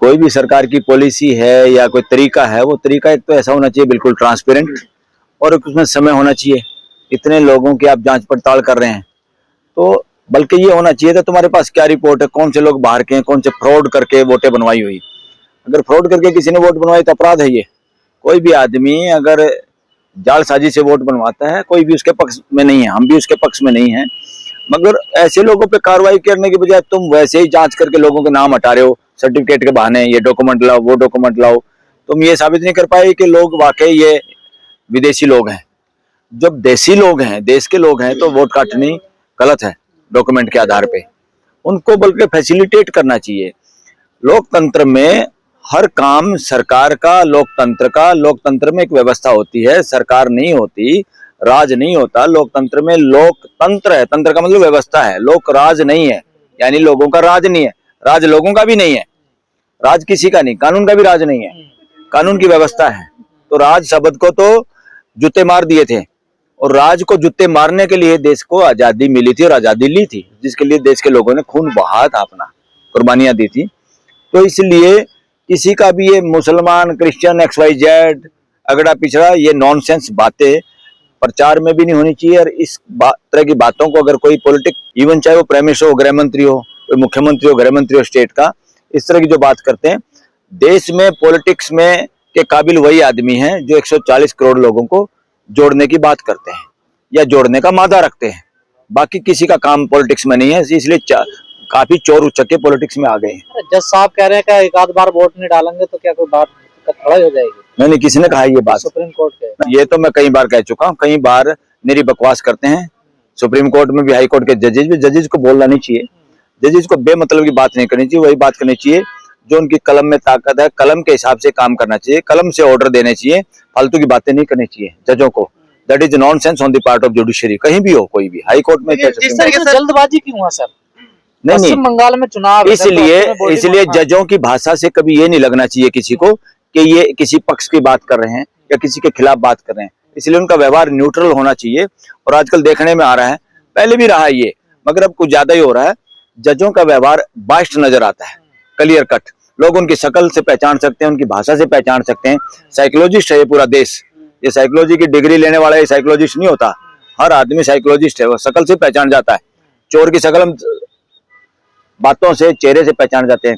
कोई भी सरकार की पॉलिसी है या कोई तरीका है, वो तरीका एक तो ऐसा होना चाहिए बिल्कुल ट्रांसपेरेंट, और एक उसमें समय होना चाहिए। इतने लोगों की आप जांच पड़ताल कर रहे हैं तो बल्कि ये होना चाहिए था तुम्हारे पास क्या रिपोर्ट है, कौन से लोग बाहर के हैं, कौन से फ्रॉड करके वोटें बनवाई हुई। अगर फ्रॉड करके किसी ने वोट बनवाई तो अपराध है ये। कोई भी आदमी अगर जालसाजी से वोट बनवाता है, कोई भी उसके पक्ष में नहीं है, हम भी उसके पक्ष में नहीं है, मगर ऐसे लोगों पे कार्रवाई करने की बजाय तुम वैसे ही जांच करके लोगों के नाम हटा रहे हो सर्टिफिकेट के बहाने, ये डॉक्यूमेंट लाओ वो डॉक्यूमेंट लाओ। तुम ये साबित नहीं कर पाए कि लोग वाकई ये विदेशी लोग हैं। जब देसी लोग हैं, देश के लोग हैं, तो वोट काटनी गलत है डॉक्यूमेंट के आधार पे। उनको बल्कि फैसिलिटेट करना चाहिए। लोकतंत्र में हर काम सरकार का, लोकतंत्र में एक व्यवस्था होती है, सरकार नहीं होती, राज नहीं होता। लोकतंत्र में लोकतंत्र है, तंत्र का मतलब व्यवस्था है, लोक राज नहीं है, यानी लोगों का राज नहीं है, राज लोगों का भी नहीं है, राज किसी का नहीं, कानून का भी राज नहीं है, कानून की व्यवस्था है। तो राज शब्द को तो जूते मार दिए थे, और राज को जूते मारने के लिए देश को आजादी मिली थी और आजादी ली थी, जिसके लिए देश के लोगों ने खून बहा था, अपना कुर्बानियां दी थी। तो इसलिए किसी का भी ये मुसलमान, क्रिश्चियन, XYZ, अगड़ा पिछड़ा, ये नॉनसेंस बातें प्रचार में भी नहीं होनी चाहिए। और इस तरह की बातों को अगर कोई पॉलिटिक, इवन चाहे वो प्राइम मिनिस्टर हो, गृह मंत्री हो, कोई मुख्यमंत्री हो, गृह मंत्री हो स्टेट का, इस तरह की जो बात करते हैं, देश में पॉलिटिक्स में के काबिल वही आदमी हैं जो 140 करोड़ लोगों को जोड़ने की बात करते हैं या जोड़ने का मादा रखते हैं। बाकी किसी का काम पॉलिटिक्स में नहीं है, इसलिए काफी चोर उचक्के पॉलिटिक्स में आ गए हैं। जज साहब कह रहे हैं कि एक आध बार वोट नहीं डालेंगे तो क्या कोई बात खड़ा हो जाएगी? नहीं, किसने कहा ये बात? सुप्रीम कोर्ट के। ये तो मैं कई बार कह चुका हूँ, कई बार मेरी बकवास करते हैं। सुप्रीम कोर्ट में भी, हाई कोर्ट के जजेज भी, जजेज को बोलना नहीं चाहिए, जजेज को बेमतलब की बात नहीं करनी चाहिए, वही बात करनी चाहिए जो उनकी कलम में ताकत है, कलम के हिसाब से काम करना चाहिए, कलम से ऑर्डर देने चाहिए, फालतू की बातें नहीं करनी चाहिए जजों को। That is nonsense on the part of judiciary, कहीं भी हो, कोई भी, हाई कोर्ट में। जल्दबाजी क्यों हुआ सर? नहीं, पश्चिम बंगाल में चुनाव, इसलिए जजों की भाषा से कभी ये नहीं लगना चाहिए किसी को कि ये किसी पक्ष की बात कर रहे हैं या किसी के खिलाफ बात कर रहे हैं। इसलिए उनका व्यवहार न्यूट्रल होना चाहिए। और आजकल देखने में आ रहा है, पहले भी रहा ये, मगर अब कुछ ज्यादा ही हो रहा है, जजों का व्यवहार बाइस्ड नजर आता है, क्लियर कट। लोग उनकी शक्ल से पहचान सकते हैं, उनकी भाषा से पहचान सकते हैं। साइकोलॉजिस्ट है ये पूरा देश, ये साइकोलॉजी की डिग्री लेने वाला ये साइकोलॉजिस्ट नहीं होता, हर आदमी साइकोलॉजिस्ट है, वो शक्ल से पहचान जाता है। चोर की शक्ल हम बातों से, चेहरे से पहचान जाते हैं।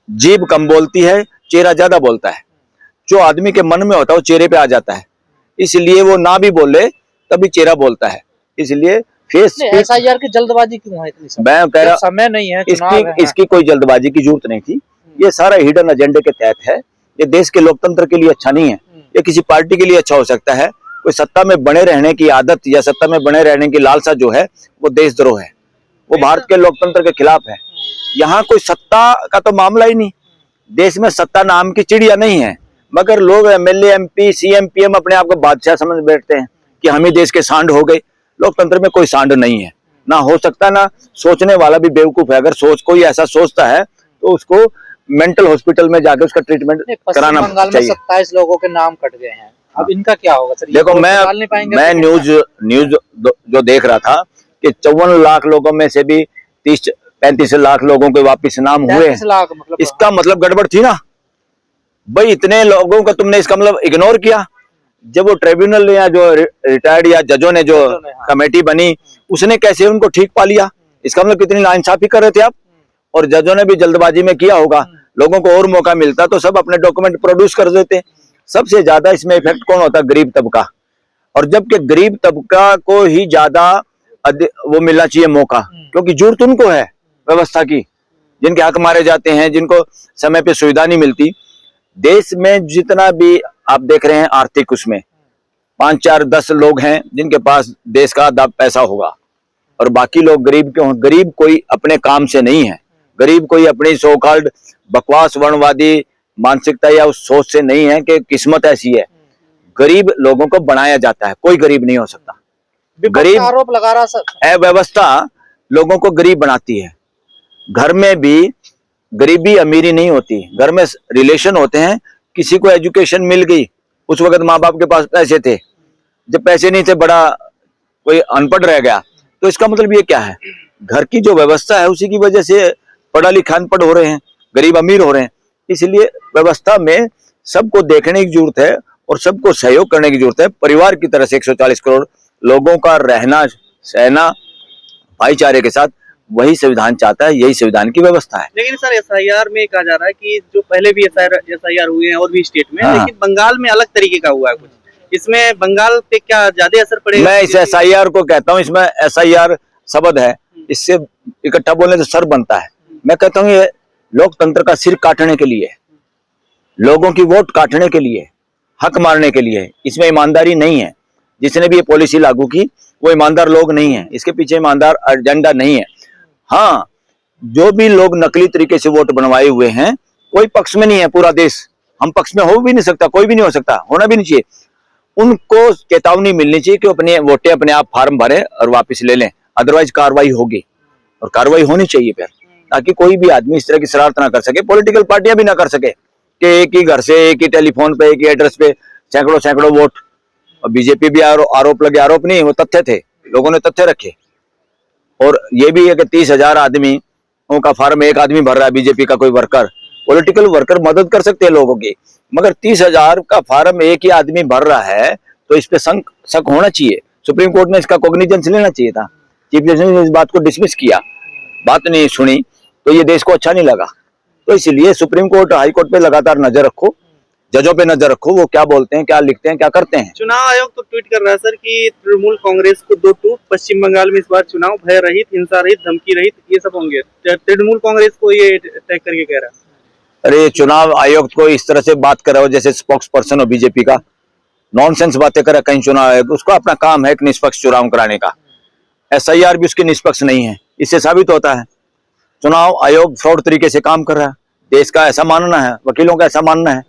जीभ कम बोलती है, चेहरा ज्यादा बोलता है। जो आदमी के मन में होता है वो चेहरे पे आ जाता है, इसलिए वो ना भी बोले तभी चेहरा बोलता है। इसलिए फेस SIR की जल्दबाजी क्यों है इतनी? मैं कह रहा, समय नहीं है, इसकी कोई जल्दबाजी की जरूरत नहीं थी। ये सारा हिडन एजेंडे के तहत है। ये देश के लोकतंत्र के लिए अच्छा नहीं है, ये किसी पार्टी के लिए अच्छा हो सकता है। कोई सत्ता में बने रहने की आदत या सत्ता में बने रहने की लालसा जो है वो देशद्रोह है, वो भारत के लोकतंत्र के खिलाफ है। यहाँ कोई सत्ता का तो मामला ही नहीं, देश में सत्ता नाम की चिड़िया नहीं है, मगर लोग MLA, MP, CM, PM अपने आप को बादशाह समझ बैठते हैं कि हम ही देश के सांड हो गए। लोकतंत्र में कोई सांड नहीं है, ना हो सकता, ना सोचने वाला भी बेवकूफ है। अगर कोई ऐसा सोचता है तो उसको मेंटल हॉस्पिटल में जाके उसका ट्रीटमेट कराना चाहिए। 27 लोगों के नाम कट गए हैं, अब इनका क्या होगा सर? देखो, मैं न्यूज जो देख रहा था कि 54 लाख लोगों में से भी 30-35 लाख लोगों के वापिस नाम हुए हैं। इसका मतलब गड़बड़ थी ना भाई, इतने लोगों का तुमने इसका मतलब इग्नोर किया। जब वो ट्रिब्यूनल या जो रिटायर्ड या जजों ने जो कमेटी बनी, उसने कैसे उनको ठीक पा लिया? इसका मतलब कितनी नाइंसाफी कर रहे थे आप। और जजों ने भी जल्दबाजी में किया होगा, लोगों को और मौका मिलता तो सब अपने डॉक्यूमेंट प्रोड्यूस कर देते। सबसे ज्यादा इसमें इफेक्ट कौन होता? गरीब तबका। और जबकि गरीब तबका को ही ज्यादा वो मिलना चाहिए मौका, क्योंकि जरूरत उनको है व्यवस्था की, जिनके हक मारे जाते हैं, जिनको समय पे सुविधा नहीं मिलती। देश में जितना भी आप देख रहे हैं आर्थिक, उसमें 5, 4, 10 लोग हैं जिनके पास देश का आधा पैसा होगा, और बाकी लोग गरीब क्यों हैं? गरीब कोई अपने काम से नहीं है, गरीब कोई अपनी सो कॉल्ड बकवास वर्णवादी मानसिकता या उस सोच से नहीं है कि किस्मत ऐसी है। गरीब लोगों को बनाया जाता है, कोई गरीब नहीं हो सकता। गरीब आरोप लगा रहा सर, अव्यवस्था लोगों को गरीब बनाती है। घर में भी गरीबी अमीरी नहीं होती, घर में रिलेशन होते हैं। किसी को एजुकेशन मिल गई, उस वक्त माँ बाप के पास पैसे थे, जब पैसे नहीं थे बड़ा कोई अनपढ़ रह गया, तो इसका मतलब ये क्या है? घर की जो व्यवस्था है उसी की वजह से पढ़ा लिखा अनपढ़ हो रहे हैं, गरीब अमीर हो रहे हैं। इसलिए व्यवस्था में सबको देखने की जरूरत है और सबको सहयोग करने की जरूरत है। परिवार की तरह से 140 करोड़ लोगों का रहना सहना भाईचारे के साथ वही संविधान चाहता है, यही संविधान की व्यवस्था है। लेकिन सर एसआईआर में कहा जा रहा है कि जो पहले भी एसआईआर हुए हैं और भी स्टेट में, हाँ। लेकिन बंगाल में अलग तरीके का हुआ है कुछ। इसमें बंगाल पे क्या ज्यादा असर पड़ेगा? मैं इस एसआईआर को कहता हूँ, इसमें एसआईआर शब्द है, इससे इकट्ठा बोलने से सर बनता है। मैं कहता हूँ ये लोकतंत्र का सिर काटने के लिए, लोगों की वोट काटने के लिए, हक मारने के लिए। इसमें ईमानदारी नहीं है। जिसने भी ये पॉलिसी लागू की वो ईमानदार लोग नहीं है, इसके पीछे ईमानदार एजेंडा नहीं है। हाँ, जो भी लोग नकली तरीके से वोट बनवाए हुए हैं, कोई पक्ष में नहीं है पूरा देश, हम पक्ष में हो भी नहीं सकता, कोई भी नहीं हो सकता, होना भी नहीं चाहिए। उनको चेतावनी मिलनी चाहिए कि अपने वोटें अपने आप फॉर्म भरें और वापस ले लें, अदरवाइज कार्रवाई होगी और कार्रवाई होनी चाहिए फिर, ताकि कोई भी आदमी इस तरह की शरारत ना कर सके, पॉलिटिकल पार्टियां भी ना कर सके कि एक ही घर से, एक ही टेलीफोन पे, एक ही एड्रेस पे सैकड़ों सैकड़ों वोट। और बीजेपी भी आरोप लगे, आरोप नहीं, वो तथ्य थे, लोगों ने तथ्य रखे। और ये भी है कि 30,000 आदमी का फॉर्म एक आदमी भर रहा है, बीजेपी का कोई वर्कर, पॉलिटिकल वर्कर मदद कर सकते हैं लोगों की, मगर 30,000 का फॉर्म एक ही आदमी भर रहा है तो इस पे शक होना चाहिए। सुप्रीम कोर्ट ने इसका कॉग्निजेंस लेना चाहिए था। चीफ जस्टिस ने इस बात को डिसमिस किया, बात नहीं सुनी, तो ये देश को अच्छा नहीं लगा। तो इसलिए सुप्रीम कोर्ट, हाई कोर्ट पे लगातार नजर रखो, जजों पे नजर रखो, वो क्या बोलते हैं, क्या लिखते हैं, क्या करते हैं। चुनाव आयोग तो ट्वीट कर रहा है सर कि तृणमूल कांग्रेस को 2 टूक, पश्चिम बंगाल में इस बार चुनाव भय रहित, हिंसा रहित, धमकी रहित ये सब होंगे। तृणमूल कांग्रेस को ये टैग करके कह रहा है। अरे चुनाव आयोग को इस तरह से बात कर रहे हो जैसे स्पोक्स पर्सन हो बीजेपी का, नॉनसेंस बातें करे कहीं। चुनाव आयोग उसका अपना काम है एक निष्पक्ष चुनाव कराने का, एसआईआर भी उसकी निष्पक्ष नहीं है, इससे साबित होता है चुनाव आयोग फ्रॉड तरीके से काम कर रहा है। देश का ऐसा मानना है, वकीलों का ऐसा मानना है,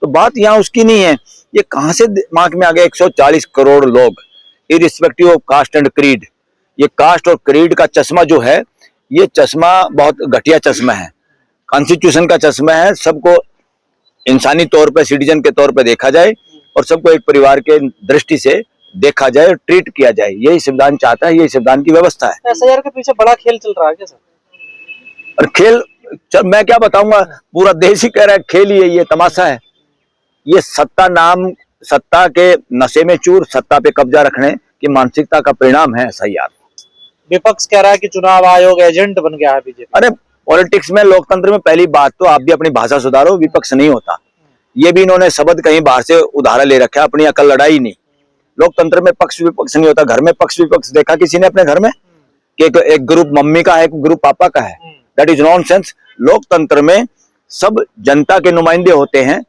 तो बात यहाँ उसकी नहीं है। ये कहां से दिमाग में आ गया 140 करोड़ लोग, irrespective of caste and creed. ये कास्ट और क्रीड का चश्मा जो है, ये चश्मा बहुत घटिया चश्मा है, कॉन्स्टिट्यूशन का चश्मा है। सबको इंसानी तौर पे, सिटीजन के तौर पे देखा जाए और सबको एक परिवार के दृष्टि से देखा जाए और ट्रीट किया जाए, यही संविधान चाहता है, यही संविधान की व्यवस्था है। एसआईआर के पीछे बड़ा खेल चल रहा है क्या सर? और खेल मैं क्या बताऊंगा, पूरा देश ही कह रहा है खेल ही है, ये तमाशा है। ये सत्ता के नशे में चूर, सत्ता पे कब्जा रखने की मानसिकता का परिणाम है एसआईआर। विपक्ष कह रहा है कि चुनाव आयोग एजेंट बन गया है बीजेपी। अरे पॉलिटिक्स में, लोकतंत्र में पहली बात तो आप भी अपनी भाषा सुधारो, विपक्ष नहीं होता। ये भी इन्होंने शब्द कहीं बाहर से उधार ले रखा है, अपनी अकल लड़ाई नहीं। लोकतंत्र में पक्ष विपक्ष नहीं होता। घर में पक्ष विपक्ष देखा किसी ने अपने घर में कि एक ग्रुप मम्मी का है, एक ग्रुप पापा का है? That is nonsense. लोकतंत्र में सब जनता के नुमाइंदे होते हैं,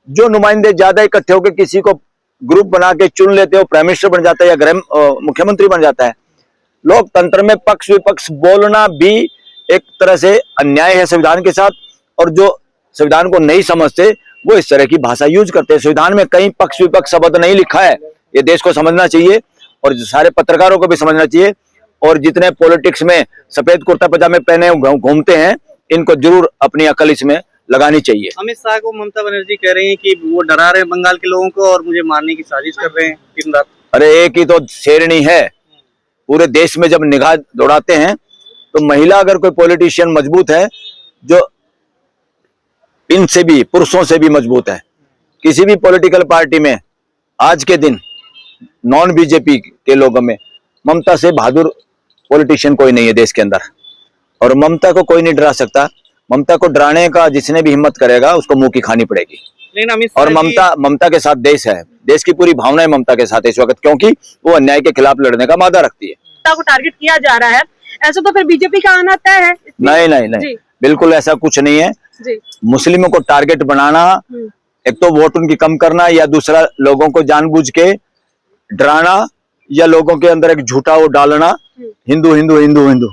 जो नुमाइंदे ज्यादा इकट्ठे होकर किसी को ग्रुप बना के चुन लेते हो, प्राइम मिनिस्टर बन जाता है या मुख्यमंत्री बन जाता है। लोकतंत्र में पक्ष विपक्ष बोलना भी एक तरह से अन्याय है संविधान के साथ, और जो संविधान को नहीं समझते वो इस तरह की भाषा यूज करते हैं। संविधान में कहीं पक्ष विपक्ष शब्द नहीं लिखा है, ये देश को समझना चाहिए और सारे पत्रकारों को भी समझना चाहिए। और जितने पॉलिटिक्स में सफेद कुर्ता पजामे पहने घूमते हैं, इनको जरूर अपनी अकल इसमें लगानी चाहिए। अमित शाह को ममता बनर्जी कह रहे हैं कि वो डरा रहे हैं बंगाल के लोगों को और मुझे मारने की साजिश कर रहे हैं दिन रात। अरे एक ही तो शेरनी है, पूरे देश में जब निगाह दौड़ाते हैं तो महिला अगर कोई पॉलिटिशियन मजबूत है, जो इनसे भी, पुरुषों से भी मजबूत है, किसी भी पॉलिटिकल पार्टी में आज के दिन नॉन बीजेपी के लोगों में ममता से बहादुर पॉलिटिशियन कोई नहीं है देश के अंदर। और ममता को कोई नहीं डरा सकता। ममता को डराने का जिसने भी हिम्मत करेगा उसको मुंह की खानी पड़ेगी। लेकिन अमित और ममता के साथ देश है, देश की पूरी भावना है ममता के साथ इस वक्त, क्योंकि वो अन्याय के खिलाफ लड़ने का मादा रखती है। ममता को टारगेट किया जा रहा है, ऐसा तो फिर बीजेपी का आना तय है? नहीं, बिल्कुल ऐसा कुछ नहीं है जी। मुस्लिमों को टारगेट बनाना, एक तो वोट उनकी कम करना, या दूसरा लोगों को जानबूझ के डराना, या लोगों के अंदर एक झूठा वो डालना, हिंदू हिंदू हिंदू हिंदू,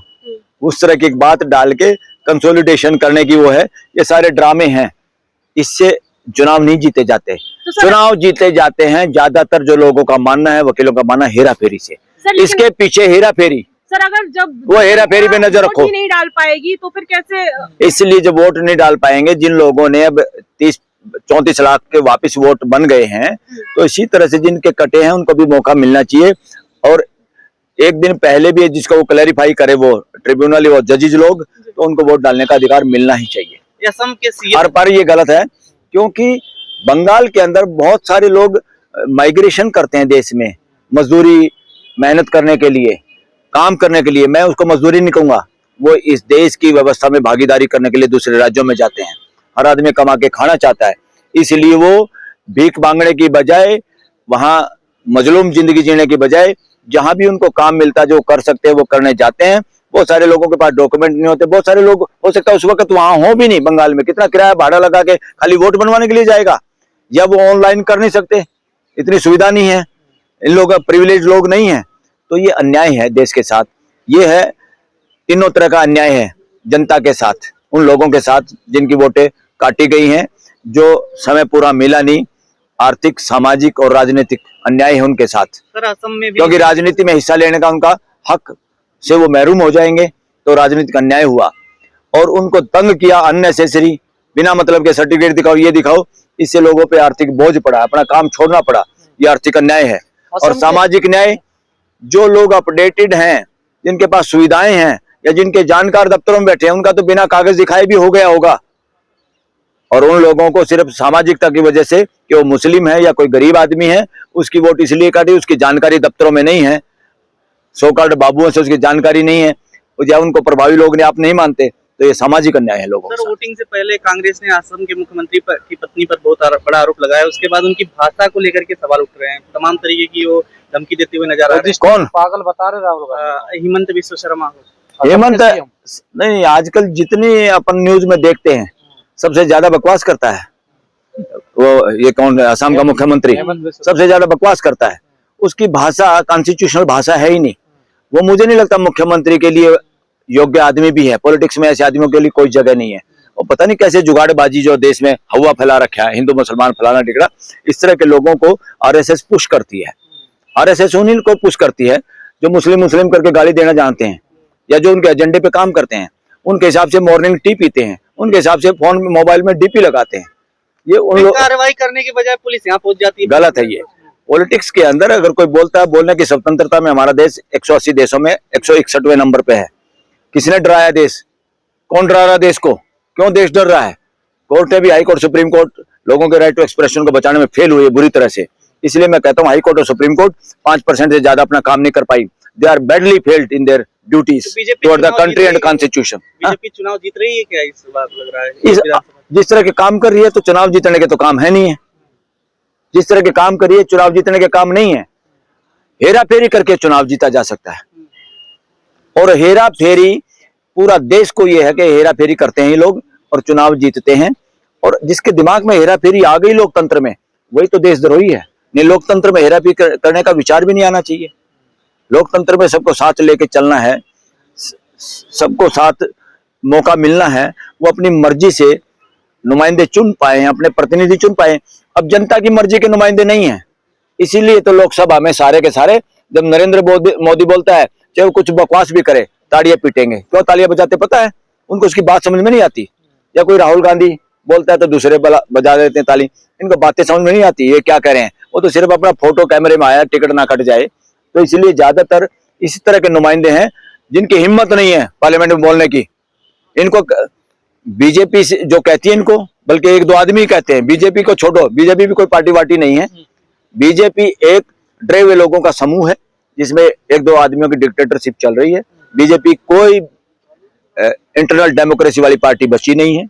उस तरह की एक बात डाल के कंसोलिडेशन करने की वो है। ये सारे ड्रामे हैं, इससे चुनाव नहीं जीते जाते। तो चुनाव जीते जाते हैं ज्यादातर जो लोगों का मानना है, वकीलों का मानना, हेरा फेरी से। इसके पीछे हेरा फेरी। सर अगर जब वो हेरा फेरी पे नजर रखो, नहीं डाल पाएगी तो फिर कैसे? इसलिए जब वोट नहीं डाल पाएंगे, जिन लोगों ने अब 30-34 लाख के वापस वोट बन गए हैं, तो इसी तरह से जिनके कटे हैं उनको भी मौका मिलना चाहिए। और एक दिन पहले भी जिसको वो क्लैरिफाई करे, वो ट्रिब्यूनल और जजेज लोग, तो उनको वोट डालने का अधिकार मिलना ही चाहिए। असम के सीएम हर बार ये गलत है, क्योंकि बंगाल के अंदर बहुत सारे लोग माइग्रेशन करते हैं देश में, मजदूरी, मेहनत करने के लिए, काम करने के लिए। मैं उसको मजदूरी नहीं कहूंगा, वो इस देश की व्यवस्था में भागीदारी करने के लिए दूसरे राज्यों में जाते हैं। हर आदमी कमा के खाना चाहता है, इसलिए वो भीख मांगने की बजाय, वहां मजलूम जिंदगी जीने की बजाय, जहां भी उनको काम मिलता है जो कर सकते हैं वो करने जाते हैं। बहुत सारे लोगों के पास डॉक्यूमेंट नहीं होते, बहुत सारे लोग हो सकता है उस वक्त वहां हो भी नहीं बंगाल में, कितना किराया भाड़ा लगा के खाली वोट बनवाने के लिए जाएगा, या वो ऑनलाइन कर नहीं सकते, इतनी सुविधा नहीं है, इन लोग प्रिविलेज लोग नहीं है। तो ये अन्याय है देश के साथ, ये है तीनों तरह का अन्याय है जनता के साथ, उन लोगों के साथ जिनकी वोटें काटी गई हैं, जो समय पूरा मिला नहीं। आर्थिक, सामाजिक और राजनीतिक अन्याय है उनके साथ, सर असम में भी क्योंकि राजनीति में हिस्सा लेने का उनका हक से वो महरूम हो जाएंगे, तो राजनीतिक अन्याय हुआ। और उनको तंग किया अननेसेसरी, बिना मतलब के सर्टिफिकेट दिखाओ, ये दिखाओ, इससे लोगों पे आर्थिक बोझ पड़ा, अपना काम छोड़ना पड़ा, ये आर्थिक अन्याय है। और सामाजिक न्याय, जो लोग अपडेटेड हैं, जिनके पास सुविधाएं हैं या जिनके जानकार दफ्तरों में बैठे हैं, उनका तो बिना कागज दिखाए भी हो गया होगा। और उन लोगों को सिर्फ सामाजिकता की वजह से कि वो मुस्लिम है या कोई गरीब आदमी है, उसकी वोट इसलिए काटी, उसकी जानकारी दफ्तरों में नहीं है, सो कॉल्ड बाबुओं से उसकी जानकारी नहीं है, या उनको प्रभावी लोग ने आप नहीं मानते, तो ये सामाजिक अन्याय है लोगों के सर साथ। वोटिंग से पहले कांग्रेस ने असम के मुख्यमंत्री की पत्नी पर बहुत बड़ा आरोप लगाया, उसके बाद उनकी भाषा को लेकर के सवाल उठ रहे हैं, तमाम तरीके की वो धमकी देते हुए नजर आ रहे कौन? पागल बता रहे राहुल गांधी, हेमंत विश्व शर्मा को। हेमंत नहीं, आजकल जितनी अपन न्यूज में देखते हैं, सबसे ज्यादा बकवास करता है वो, ये कौन है असम का मुख्यमंत्री, सबसे ज्यादा बकवास करता है। उसकी भाषा कॉन्स्टिट्यूशनल भाषा है ही नहीं, वो मुझे नहीं लगता मुख्यमंत्री के लिए योग्य आदमी भी है। पॉलिटिक्स में ऐसे आदमियों के लिए कोई जगह नहीं है। और पता नहीं कैसे जुगाड़बाजी जो देश में हवा फैला रखा है, हिंदू मुसलमान फलाना टिकड़ा, इस तरह के लोगों को आरएसएस पुश करती है। आरएसएस उन्हीं को पुश करती है जो मुस्लिम मुस्लिम करके गाली देना जानते हैं, या जो उनके एजेंडे पे काम करते हैं, उनके हिसाब से मॉर्निंग टी पीते हैं, उनके हिसाब से फोन में मोबाइल में डीपी लगाते हैं। ये उन लोग कार्रवाई करने के बजाय पुलिस यहाँ पहुंच जाती है, गलत है। ये पॉलिटिक्स के अंदर अगर कोई बोलता है, बोलने की स्वतंत्रता में हमारा देश 180 देशों में 161वें नंबर पे है। किसने डराया देश? कौन डरा रहा देश को? क्यों देश डर रहा है? कोर्टें भी, हाई कोर्ट, सुप्रीम कोर्ट लोगों के राइट टू एक्सप्रेशन को बचाने में फेल हुई है बुरी तरह से। इसलिए मैं कहता हूँ हाई कोर्ट और सुप्रीम कोर्ट 5% से ज्यादा अपना काम नहीं कर पाई। They are badly failed in their duties toward the country and constitution. BJP चुनाव जीत रही है क्या इस बार लग रहा है? जिस तरह के काम कर रही है तो चुनाव जीतने के तो काम है नहीं है। जिस तरह के काम कर रही है चुनाव जीतने के काम नहीं है। हेरा फेरी करके चुनाव जीता जा सकता है, और हेरा फेरी पूरा देश को ये है कि हेरा फेरी करते हैं ये लोग और चुनाव जीतते हैं। और जिसके दिमाग में हेरा फेरी आ गई लोकतंत्र में, वही तो देशद्रोही है। नहीं, लोकतंत्र में हेरा फेरी करने का विचार भी नहीं आना चाहिए। लोकतंत्र में सबको साथ लेके चलना है, सबको साथ मौका मिलना है, वो अपनी मर्जी से नुमाइंदे चुन पाए, अपने प्रतिनिधि चुन पाए। अब जनता की मर्जी के नुमाइंदे नहीं है, इसीलिए तो लोकसभा में सारे के सारे जब नरेंद्र मोदी बोलता है, चाहे वो कुछ बकवास भी करे, ताड़ियां पीटेंगे। क्यों तालियां बजाते पता है? उनको उसकी बात समझ में नहीं आती। या कोई राहुल गांधी बोलता है तो दूसरे बजा देते हैं ताली। इनको बातें समझ में नहीं आती, ये क्या कह रहे हैं। वो तो सिर्फ अपना फोटो कैमरे में आया, टिकट ना कट जाए। तो इसलिए ज्यादातर इसी तरह के नुमाइंदे हैं जिनकी हिम्मत नहीं है पार्लियामेंट में बोलने की। इनको बीजेपी जो कहती है इनको, बल्कि एक दो आदमी कहते हैं। बीजेपी को छोड़ो, बीजेपी भी कोई पार्टी वार्टी नहीं है। बीजेपी एक डरे हुए लोगों का समूह है जिसमें एक दो आदमियों की डिक्टेटरशिप चल रही है। बीजेपी कोई इंटरनल डेमोक्रेसी वाली पार्टी बची नहीं है।